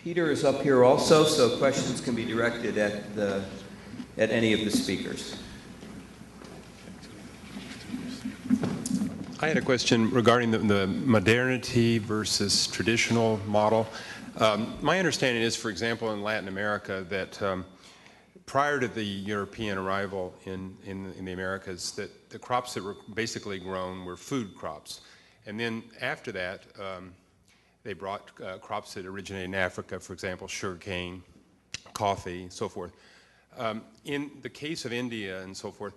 Peter is up here also, so questions can be directed at any of the speakers. I had a question regarding the modernity versus traditional model. My understanding is, for example, in Latin America, that prior to the European arrival in the Americas, that the crops that were basically grown were food crops. And then after that, they brought crops that originated in Africa, for example, sugarcane, coffee, so forth. In the case of India and so forth,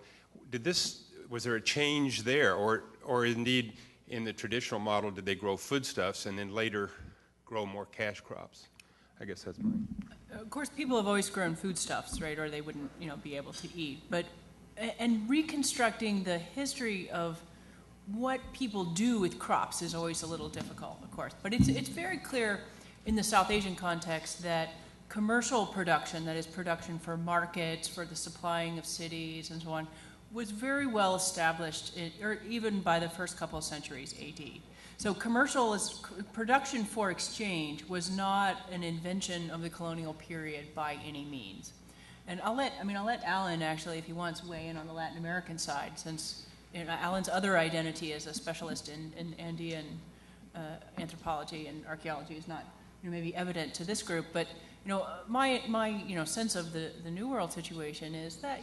was there a change there, or indeed in the traditional model, did they grow foodstuffs and then later grow more cash crops? I guess that's mine. Of course, people have always grown foodstuffs, right, or they wouldn't, be able to eat. And reconstructing the history of what people do with crops is always a little difficult, of course. But it's very clear in the South Asian context that commercial production, that is production for markets, for the supplying of cities and so on, was very well established, or even by the first couple of centuries AD. So production for exchange was not an invention of the colonial period by any means. And I'll let Alan actually, if he wants, weigh in on the Latin American side, since Alan's other identity as a specialist in Andean anthropology and archaeology is not maybe evident to this group, but my sense of the New World situation is that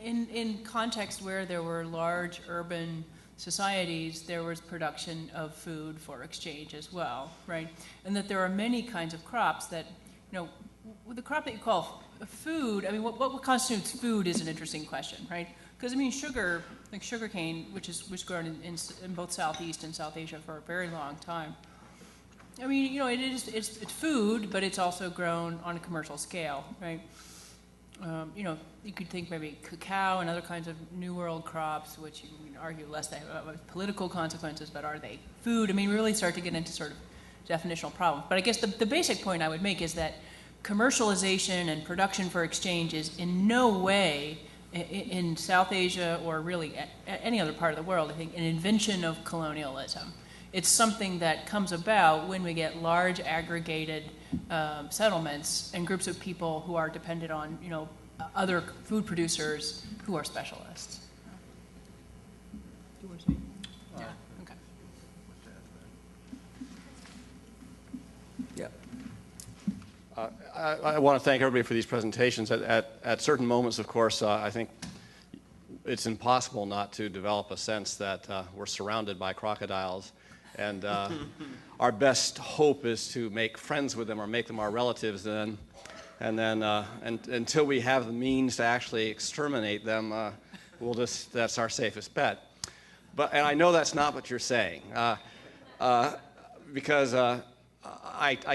in context where there were large urban societies, there was production of food for exchange as well, right? And that there are many kinds of crops that the crop that you call food. I mean, what constitutes food is an interesting question, right? Because sugar, like sugarcane, which was grown in both Southeast and South Asia for a very long time. It's food, but it's also grown on a commercial scale, right? You could think maybe cacao and other kinds of New World crops, which you can argue less they have political consequences, but are they food? We really start to get into sort of definitional problems. But I guess the basic point I would make is that commercialization and production for exchange is in no way in South Asia or really any other part of the world, I think, an invention of colonialism. It's something that comes about when we get large aggregated settlements and groups of people who are dependent on, other food producers who are specialists. Do you want to say? Yeah. Okay. Yeah. I want to thank everybody for these presentations. At certain moments, of course, I think it's impossible not to develop a sense that we're surrounded by crocodiles. And our best hope is to make friends with them or make them our relatives and until we have the means to actually exterminate them, that's our safest bet. And I know that's not what you're saying, because I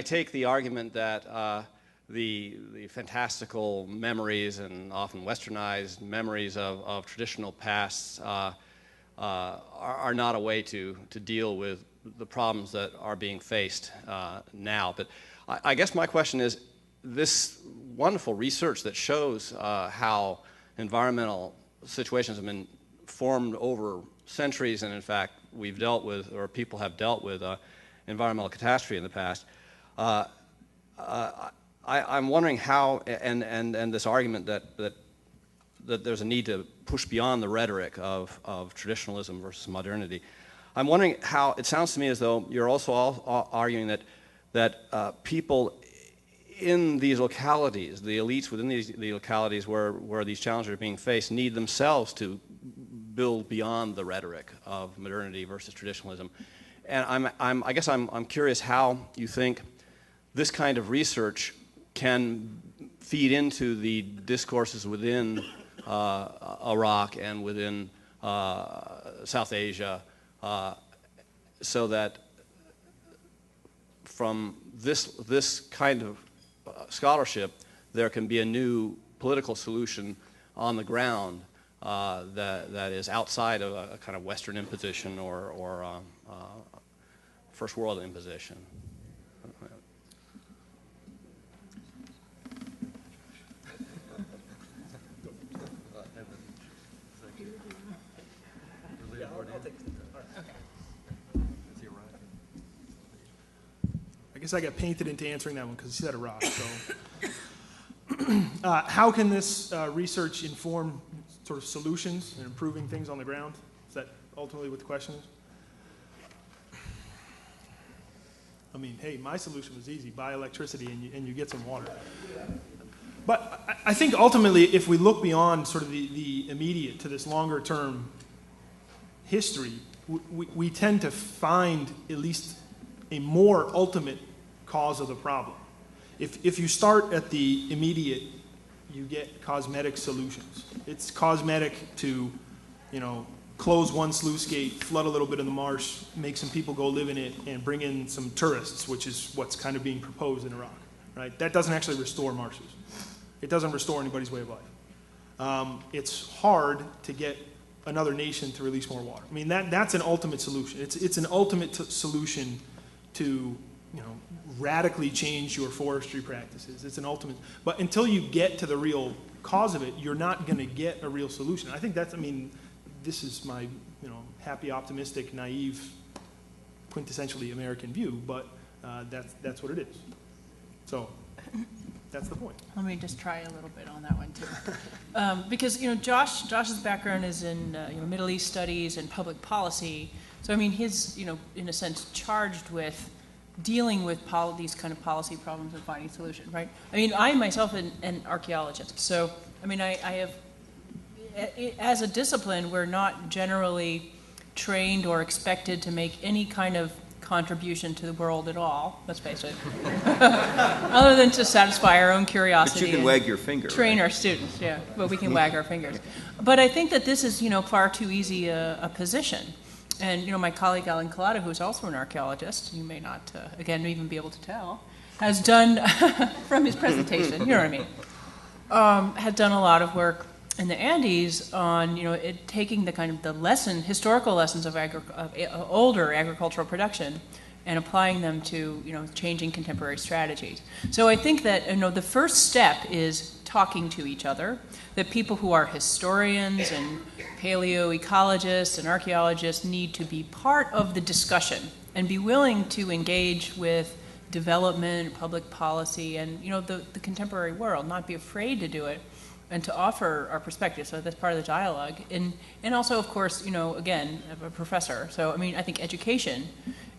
take the argument that the fantastical memories and often westernized memories of traditional pasts are not a way to deal with the problems that are being faced now. But I guess my question is, this wonderful research that shows how environmental situations have been formed over centuries, and in fact we've dealt with, or people have dealt with, environmental catastrophe in the past. I'm wondering how, and this argument that there's a need to push beyond the rhetoric of traditionalism versus modernity. I'm wondering how, it sounds to me as though you're also arguing that people in these localities, the elites within the localities where these challenges are being faced, need themselves to build beyond the rhetoric of modernity versus traditionalism. And I guess I'm curious how you think this kind of research can feed into the discourses within Iraq and within South Asia, so that from this kind of scholarship there can be a new political solution on the ground that is outside of a kind of Western imposition or first world imposition. guess I got painted into answering that one because you said Iraq. So, how can this research inform sort of solutions and improving things on the ground? Is that ultimately what the question is? I mean, hey, my solution was easy: buy electricity and you get some water. But I think ultimately, if we look beyond sort of the immediate to this longer term history, we tend to find at least a more ultimate cause of the problem. If you start at the immediate, you get cosmetic solutions. It's cosmetic to, close one sluice gate, flood a little bit of the marsh, make some people go live in it, and bring in some tourists, which is what's kind of being proposed in Iraq, right? That doesn't actually restore marshes. It doesn't restore anybody's way of life. It's hard to get another nation to release more water. I mean, that's an ultimate solution. It's an ultimate solution to, radically change your forestry practices. It's an ultimate, but until you get to the real cause of it, you're not going to get a real solution. I think this is my, happy, optimistic, naive, quintessentially American view, but that's what it is. So that's the point. Let me just try a little bit on that one too, because Josh's background is in Middle East studies and public policy. So I mean, he's in a sense charged with dealing with these kind of policy problems and finding solutions, right? I mean, I myself am an archaeologist, so I mean, I have, as a discipline, we're not generally trained or expected to make any kind of contribution to the world at all, let's face it, other than to satisfy our own curiosity. But you can wag your finger. Train right? our students, yeah, but we can wag our fingers. But I think that this is, far too easy a position. And, my colleague Alan Collada, who's also an archaeologist, you may not, again, even be able to tell, has done, from his presentation, you know what I mean, had done a lot of work in the Andes on, taking the kind of the historical lessons of older agricultural production and applying them to, changing contemporary strategies. So I think that, the first step is talking to each other, that people who are historians and paleoecologists and archaeologists need to be part of the discussion and be willing to engage with development, public policy, and, the contemporary world, not be afraid to do it and to offer our perspective. So that's part of the dialogue. And also, of course, again, I'm a professor. So, I mean, I think education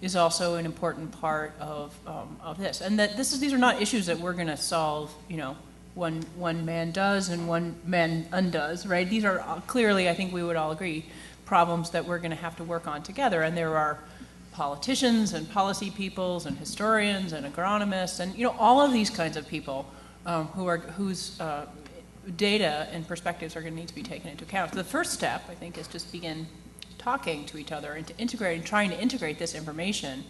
is also an important part of this. And that these are not issues that we're going to solve, one man does and one man undoes, right? These are clearly, I think we would all agree, problems that we're going to have to work on together. And there are politicians and policy peoples and historians and agronomists and, all of these kinds of people whose data and perspectives are going to need to be taken into account. So the first step, I think, is just begin talking to each other and to integrate and trying to integrate this information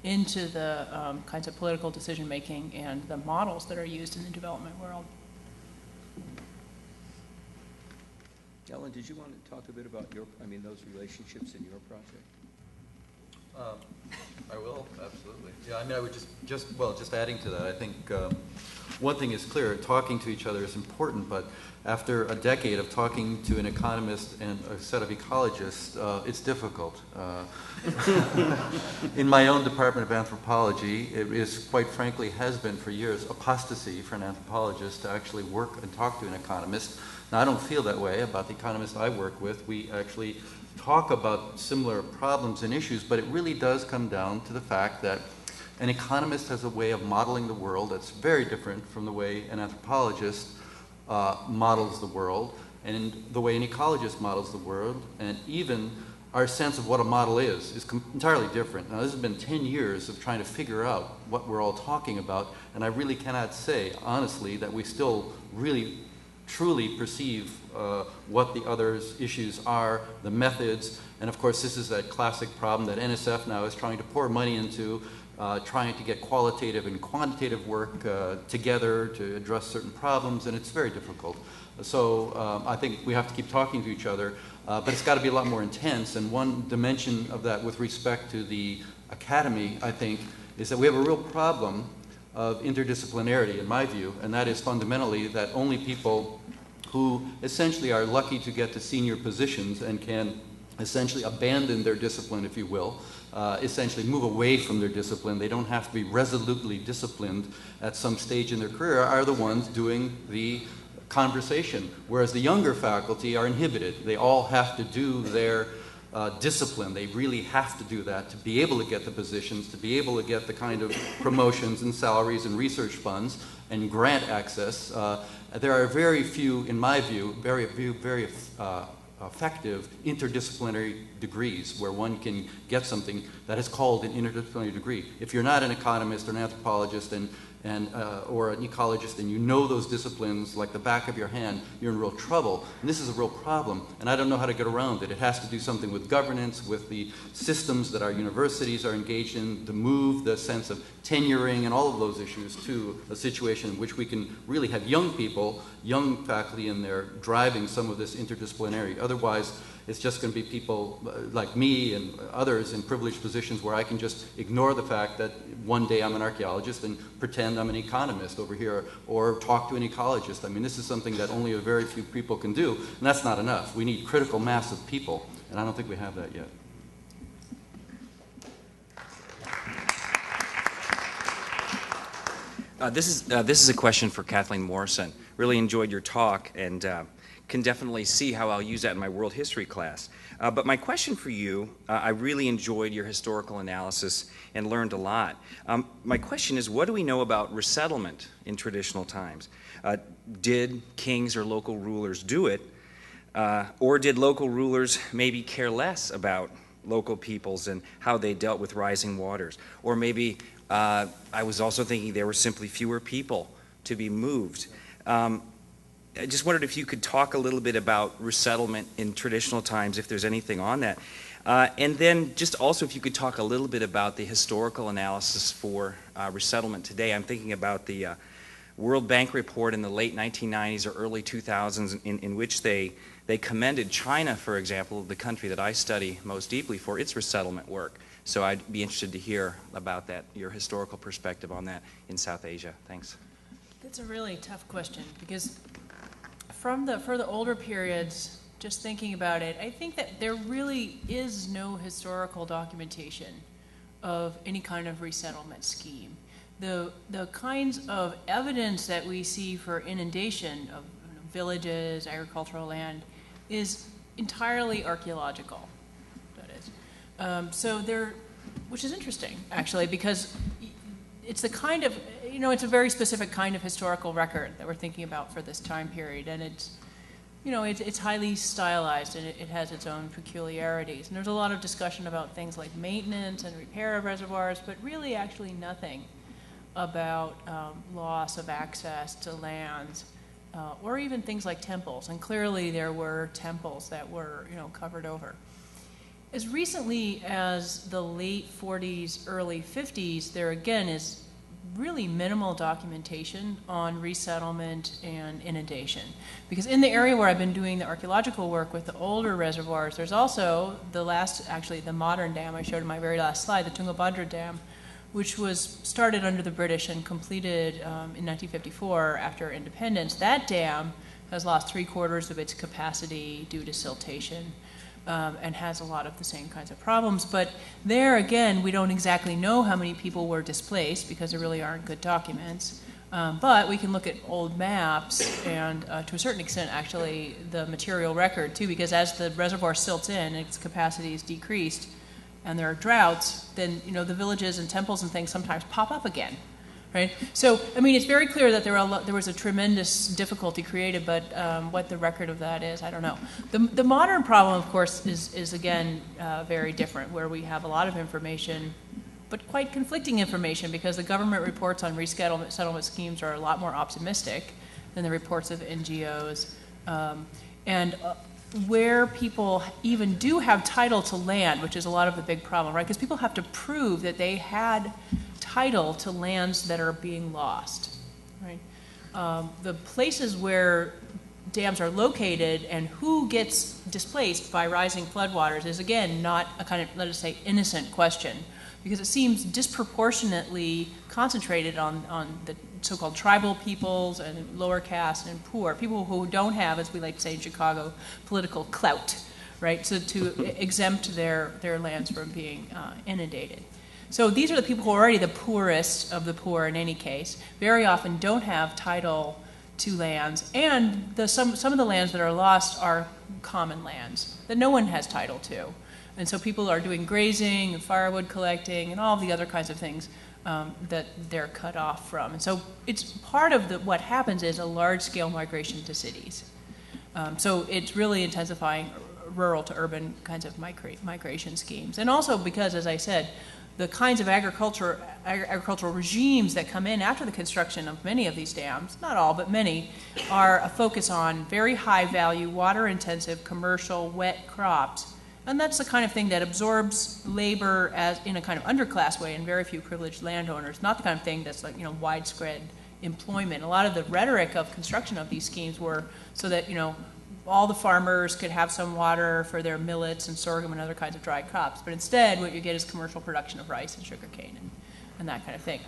into the kinds of political decision making and the models that are used in the development world. Ellen, did you want to talk a bit about those relationships in your project? I will, absolutely. Yeah, I mean, I would just adding to that, I think one thing is clear, talking to each other is important, but after a decade of talking to an economist and a set of ecologists, it's difficult. In my own department of anthropology, it is, quite frankly, has been for years apostasy for an anthropologist to actually work and talk to an economist. Now, I don't feel that way about the economists I work with. We actually talk about similar problems and issues, but it really does come down to the fact that an economist has a way of modeling the world that's very different from the way an anthropologist models the world, and the way an ecologist models the world, and even our sense of what a model is entirely different. Now, this has been 10 years of trying to figure out what we're all talking about, and I really cannot say, honestly, that we still really truly perceive what the other's issues are, the methods, and of course this is that classic problem that NSF now is trying to pour money into, trying to get qualitative and quantitative work together to address certain problems, and it's very difficult. So I think we have to keep talking to each other, but it's got to be a lot more intense, and one dimension of that with respect to the academy, I think, is that we have a real problem of interdisciplinarity, in my view, and that is fundamentally that only people who essentially are lucky to get to senior positions and can essentially abandon their discipline, if you will, essentially move away from their discipline. They don't have to be resolutely disciplined at some stage in their career, are the ones doing the conversation, whereas the younger faculty are inhibited. They all have to do their discipline. They really have to do that to be able to get the positions, to be able to get the kind of promotions and salaries and research funds and grant access. There are very few, in my view, very effective interdisciplinary degrees where one can get something that is called an interdisciplinary degree. If you're not an economist or an anthropologist or an ecologist and you know those disciplines like the back of your hand, you're in real trouble. And this is a real problem, and I don't know how to get around it. It has to do something with governance, with the systems that our universities are engaged in, to move the sense of tenuring and all of those issues to a situation in which we can really have young people, young faculty in there driving some of this interdisciplinary. Otherwise, it's just going to be people like me and others in privileged positions where I can just ignore the fact that one day I'm an archaeologist and pretend I'm an economist over here, or talk to an ecologist. I mean, this is something that only a very few people can do, and that's not enough. We need critical mass of people, and I don't think we have that yet. This is a question for Kathleen Morrison. Really enjoyed your talk, and can definitely see how I'll use that in my world history class. But my question for you, I really enjoyed your historical analysis and learned a lot. My question is, what do we know about resettlement in traditional times? Did kings or local rulers do it? Or did local rulers maybe care less about local peoples and how they dealt with rising waters? Or maybe I was also thinking there were simply fewer people to be moved. I just wondered if you could talk a little bit about resettlement in traditional times, if there's anything on that. And then just also if you could talk a little bit about the historical analysis for resettlement today. I'm thinking about the World Bank report in the late 1990s or early 2000s in which they commended China, for example, the country that I study most deeply, for its resettlement work. So I'd be interested to hear about that, your historical perspective on that in South Asia. Thanks. That's a really tough question, because for the older periods, just thinking about it, I think that there really is no historical documentation of any kind of resettlement scheme. The kinds of evidence that we see for inundation of villages, agricultural land, is entirely archaeological. That is, which is interesting actually, because it's the kind of, it's a very specific kind of historical record that we're thinking about for this time period, and it's highly stylized, and it has its own peculiarities. And there's a lot of discussion about things like maintenance and repair of reservoirs, but really actually nothing about loss of access to lands, or even things like temples. And clearly there were temples that were, covered over. As recently as the late 40s, early 50s, there again is really minimal documentation on resettlement and inundation. Because in the area where I've been doing the archaeological work with the older reservoirs, there's also the modern dam I showed in my very last slide, the Tungabhadra Dam, which was started under the British and completed in 1954 after independence. That dam has lost 3/4 of its capacity due to siltation. And has a lot of the same kinds of problems. But there, again, we don't exactly know how many people were displaced because there really aren't good documents. But we can look at old maps and, to a certain extent, actually, the material record, too, because as the reservoir silts in, its capacity is decreased, and there are droughts, then, the villages and temples and things sometimes pop up again. Right? So, it's very clear that there was a tremendous difficulty created, but what the record of that is, I don't know. The modern problem, of course, is again, very different, where we have a lot of information, but quite conflicting information, because the government reports on resettlement schemes are a lot more optimistic than the reports of NGOs. Where people even do have title to land, which is a lot of the big problem, right? Because people have to prove that they had title to lands that are being lost, right? The places where dams are located and who gets displaced by rising floodwaters is, again, not a kind of, let us say, innocent question, because it seems disproportionately concentrated on the so-called tribal peoples and lower caste and poor, people who don't have, as we like to say in Chicago, political clout, right? So to exempt their lands from being inundated. So these are the people who are already the poorest of the poor in any case, very often don't have title to lands, and some of the lands that are lost are common lands that no one has title to. And so people are doing grazing and firewood collecting and all the other kinds of things that they're cut off from. And so it's part of what happens is a large-scale migration to cities. So it's really intensifying rural to urban kinds of migration schemes. And also because, as I said, the kinds of agricultural regimes that come in after the construction of many of these dams, not all, but many, are a focus on very high-value, water-intensive, commercial, wet crops. And that's the kind of thing that absorbs labor as in a kind of underclass way and very few privileged landowners, not the kind of thing that's like, widespread employment. A lot of the rhetoric of construction of these schemes were so that, all the farmers could have some water for their millets and sorghum and other kinds of dried crops. But instead, what you get is commercial production of rice and sugarcane and that kind of thing.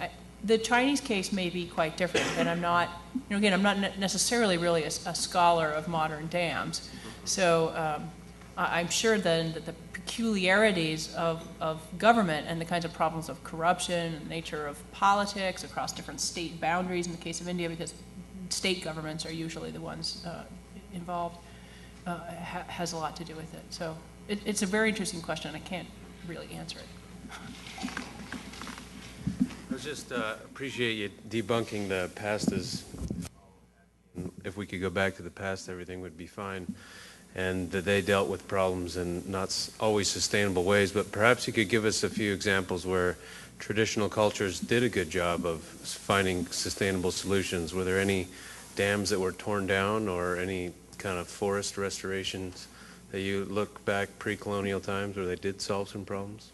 The Chinese case may be quite different, and I'm not, again, I'm not necessarily really a scholar of modern dams. So I'm sure then that the peculiarities of government and the kinds of problems of corruption and the nature of politics across different state boundaries in the case of India, because state governments are usually the ones involved, has a lot to do with it. So it's a very interesting question. I can't really answer it. I just appreciate you debunking the past as if we could go back to the past, everything would be fine, and that they dealt with problems in not always sustainable ways. But perhaps you could give us a few examples where traditional cultures did a good job of finding sustainable solutions. Were there any dams that were torn down or any kind of forest restorations that you look back pre-colonial times where they did solve some problems?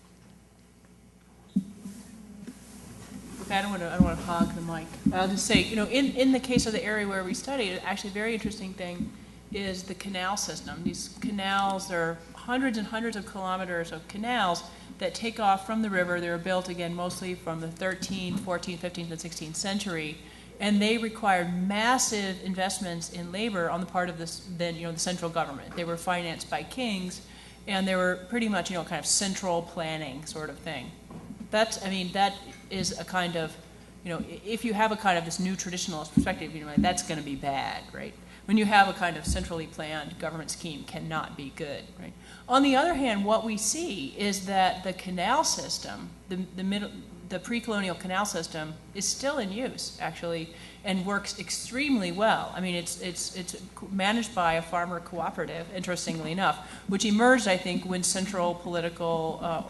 I don't want to hog the mic. I'll just say, in the case of the area where we studied, actually a very interesting thing is the canal system. These canals, there are hundreds and hundreds of kilometers of canals that take off from the river. They were built, again, mostly from the 13th, 14th, 15th, and 16th century. And they required massive investments in labor on the part of the central government. They were financed by kings, and they were pretty much, kind of central planning sort of thing. That is a kind of, if you have a kind of this new traditionalist perspective, that's going to be bad, right? When you have a kind of centrally planned government scheme, cannot be good, right? On the other hand, what we see is that the canal system, the pre-colonial canal system, is still in use, actually, and works extremely well. It's managed by a farmer cooperative, interestingly enough, which emerged, I think, when central political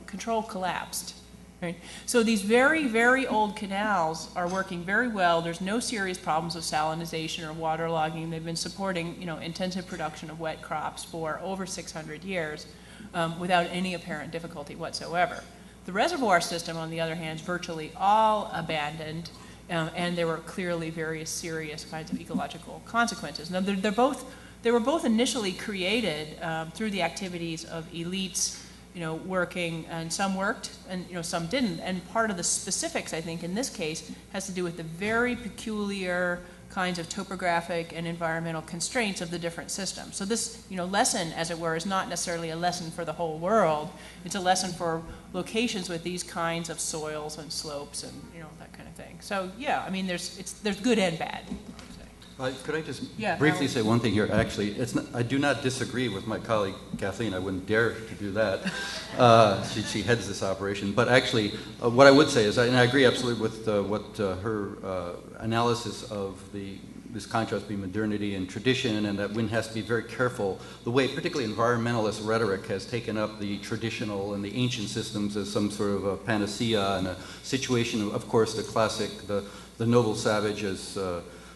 control collapsed. Right? So these very, very old canals are working very well. There's no serious problems of salinization or waterlogging. They've been supporting, intensive production of wet crops for over 600 years without any apparent difficulty whatsoever. The reservoir system, on the other hand, is virtually all abandoned, and there were clearly very serious kinds of ecological consequences. Now, they were both initially created through the activities of elites, working, and some worked, and some didn't. And part of the specifics, I think, in this case, has to do with the very peculiar kinds of topographic and environmental constraints of the different systems. So this, lesson, as it were, is not necessarily a lesson for the whole world. It's a lesson for locations with these kinds of soils and slopes and that kind of thing. So yeah, there's good and bad. Could I just briefly say one thing here? Actually, I do not disagree with my colleague Kathleen. I wouldn't dare to do that. She heads this operation. But actually, what I would say is, and I agree absolutely with what her analysis of this contrast between modernity and tradition, and that one has to be very careful the way, particularly environmentalist rhetoric, has taken up the traditional and the ancient systems as some sort of a panacea and a situation. Of course, the classic, the noble savage as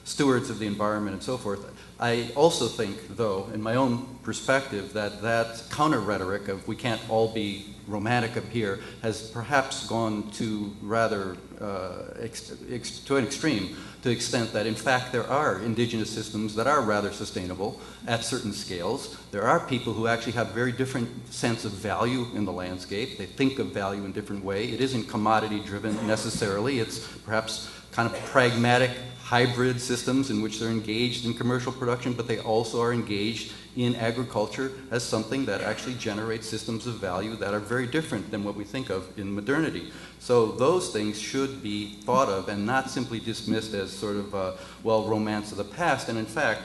stewards of the environment and so forth. I also think, though, in my own perspective, that counter-rhetoric of we can't all be romantic up here has perhaps gone to rather to an extreme, to the extent that, in fact, there are indigenous systems that are rather sustainable at certain scales. There are people who actually have very different sense of value in the landscape. They think of value in a different way. It isn't commodity-driven necessarily. It's perhaps kind of pragmatic, hybrid systems in which they're engaged in commercial production, but they also are engaged in agriculture as something that actually generates systems of value that are very different than what we think of in modernity. So those things should be thought of and not simply dismissed as sort of, well, romance of the past. And in fact,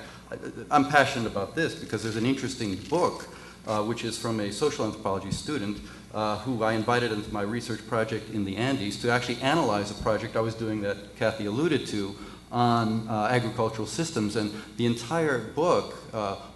I'm passionate about this because there's an interesting book which is from a social anthropology student who I invited into my research project in the Andes to actually analyze a project I was doing that Kathy alluded to on agricultural systems. And the entire book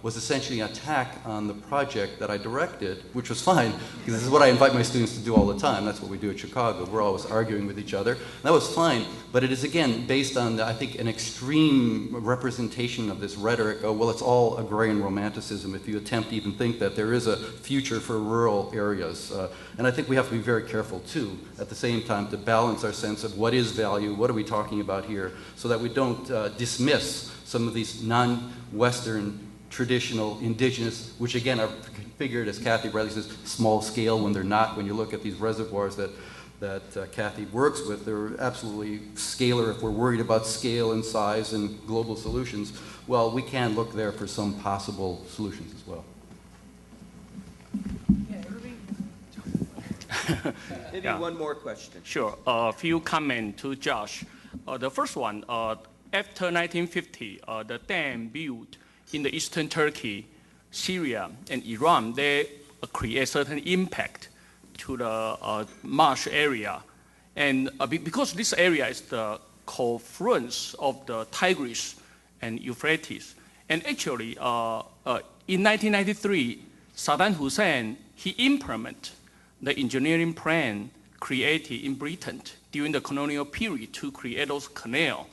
was essentially an attack on the project that I directed, which was fine, because this is what I invite my students to do all the time. That's what we do at Chicago. We're always arguing with each other. That was fine, but it is, again, based on, I think, an extreme representation of this rhetoric. Oh, well, it's all agrarian romanticism if you attempt to even think that there is a future for rural areas. And I think we have to be very careful, too, at the same time, to balance our sense of what is value, what are we talking about here, so that we don't dismiss some of these non-Western, traditional, indigenous, which again are configured, as Kathy rightly says, small scale when they're not. When you look at these reservoirs that Kathy works with, they're absolutely scalar if we're worried about scale and size and global solutions. Well, we can look there for some possible solutions as well. Maybe one more question. Sure. A few comments to Josh. The first one, after 1950, the dam built in the eastern Turkey, Syria, and Iran, they create certain impact to the marsh area. And because this area is the confluence of the Tigris and Euphrates. And actually, in 1993, Saddam Hussein, he implemented the engineering plan created in Britain during the colonial period to create those canals.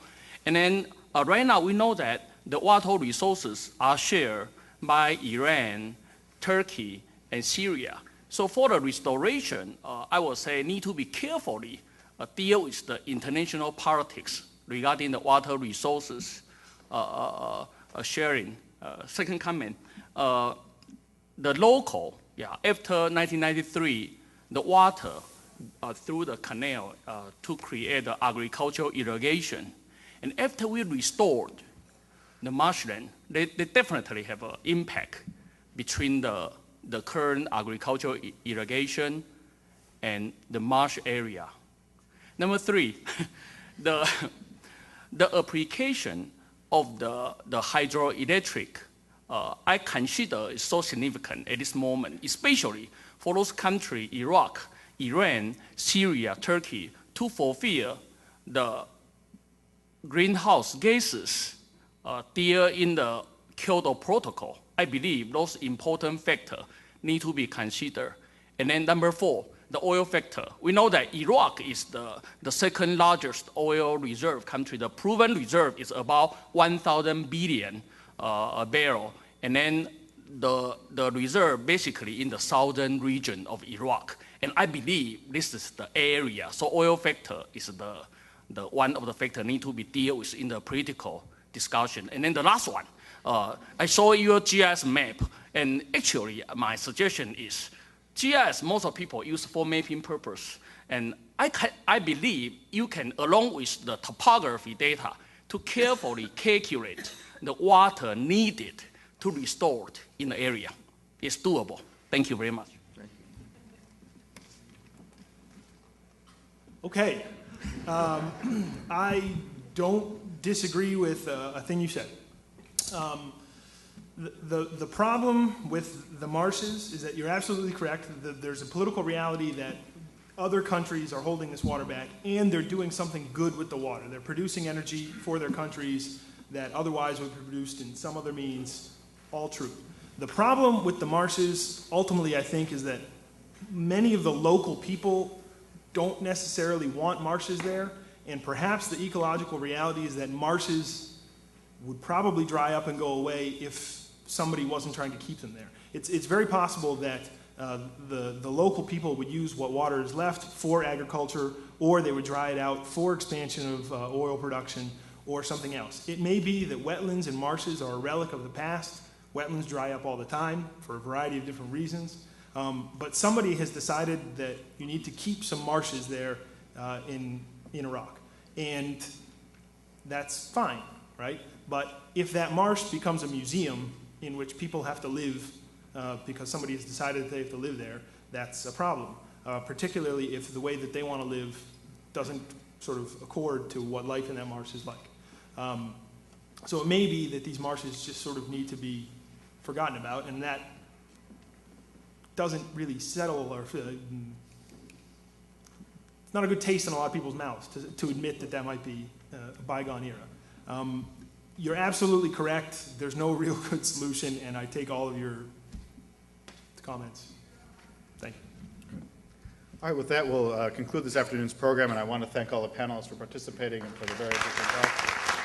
And then right now we know that the water resources are shared by Iran, Turkey, and Syria. So for the restoration, I would say need to be carefully deal with the international politics regarding the water resources sharing. Second comment, the local, after 1993, the water through the canal to create the agricultural irrigation. And after we restored the marshland, they definitely have an impact between the current agricultural irrigation and the marsh area. Number three, the application of the hydroelectric, I consider is so significant at this moment, especially for those countries, Iraq, Iran, Syria, Turkey, to fulfill the greenhouse gases there in the Kyoto Protocol. I believe those important factors need to be considered. And then number four, the oil factor. We know that Iraq is the second largest oil reserve country. The proven reserve is about 1,000 billion barrel. And then the reserve basically in the southern region of Iraq. And I believe this is the area. So oil factor is the one of the factors need to be dealt with in the political discussion. And then the last one, I saw your GIS map, and actually my suggestion is GIS, most of people use for mapping purpose. And I believe you can, along with the topography data, to carefully calculate the water needed to restore it in the area. It's doable. Thank you very much. Okay. I don't disagree with a thing you said. The problem with the marshes is that you're absolutely correct. There's a political reality that other countries are holding this water back, and they're doing something good with the water. They're producing energy for their countries that otherwise would be produced in some other means. All true. The problem with the marshes, ultimately, I think, is that many of the local people don't necessarily want marshes there, and perhaps the ecological reality is that marshes would probably dry up and go away if somebody wasn't trying to keep them there. It's very possible that the local people would use what water is left for agriculture, or they would dry it out for expansion of oil production or something else. It may be that wetlands and marshes are a relic of the past. Wetlands dry up all the time for a variety of different reasons. But somebody has decided that you need to keep some marshes there in Iraq. And that's fine, right? But if that marsh becomes a museum in which people have to live because somebody has decided that they have to live there, that's a problem, particularly if the way that they want to live doesn't sort of accord to what life in that marsh is like. So it may be that these marshes just sort of need to be forgotten about, and that doesn't really settle or it's not a good taste in a lot of people's mouths to admit that that might be a bygone era. You're absolutely correct. There's no real good solution, and I take all of your comments. Thank you. All right, with that, we'll conclude this afternoon's program, and I want to thank all the panelists for participating and for the very good results.